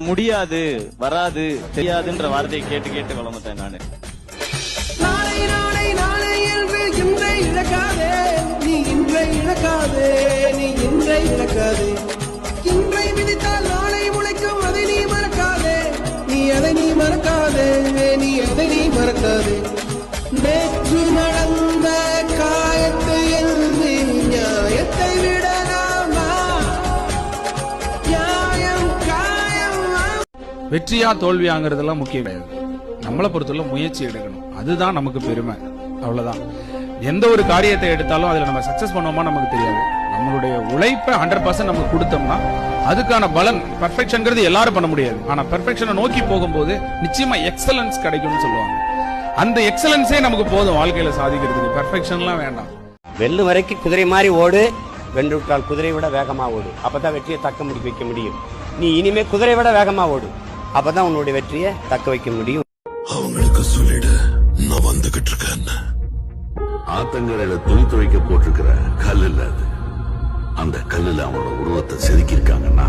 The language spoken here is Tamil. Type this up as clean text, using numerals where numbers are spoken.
முடியாது, வராது, தெரியாதுன்ற வார்த்தையை கேட்டு கேட்டு வளர்ந்துட்டேன் நானு. நாளை நாளை நாளை என்று இன்றை இழக்காதே, நீ இன்றை இழக்காதே, நீ இன்றை இழக்காதே. இன்றை விதித்தால் நாளை முளைக்கும், அதை நீ மறக்காதே, நீ அதை நீ மறக்காதே, நீ அதை நீ மறக்காதே. நேற்று நடந்த காயத்தை எழுதி நியாயத்தை விடலாமா? நியாயம் காயமா? வெற்றியா தோல்வியாங்கிறதெல்லாம் முக்கியம் கிடையாது. நம்மளை பொறுத்தவரை முயற்சி எடுக்கணும், அதுதான் நமக்கு பெருமை. அவ்வளவுதான். எந்த ஒரு காரியத்தை எடுத்தாலும் அதுல நம்ம சக்சஸ் பண்ணுவோமா நமக்கு தெரியாது. நம்மளுடைய உழைப்பை 100% நம்ம கொடுத்தோம்னா அதுக்கான பலன், பெர்ஃபெக்ஷன்ங்கிறது எல்லாரும் பண்ண முடியாது. ஆனா பெர்ஃபெக்ஷனை நோக்கி போகும்போது நிச்சயமா எக்ஸலன்ஸ் கிடைக்கும்னு சொல்லுவாங்க. அந்த எக்ஸலன்ஸே நமக்கு போதும் வாழ்க்கையில சாதிக்கிறதுக்கு. பெர்ஃபெக்ஷன்லாம் வேண்டாம். வெல்லும் வரைக்கும் குதிரை மாதிரி ஓடு, வென்று விட்டால் குதிரை விட வேகமா ஓடு. அப்பதான் வெற்றியை தக்க வைக்க முடியும். நீ இனிமே குதிரை விட வேகமா ஓடு, அப்பதான் உன்னுடைய வெற்றியை தக்க வைக்க முடியும். அவங்களுக்கு சொல்லிடு, நான் வந்துகிட்டு இருக்கேன். ஆத்தங்கரையில துணி துவைக்க போட்டிருக்கிற கல் இல்ல அது. அந்த கல்லுல அவனோட உருவத்தை செதுக்கியிருக்காங்கன்னா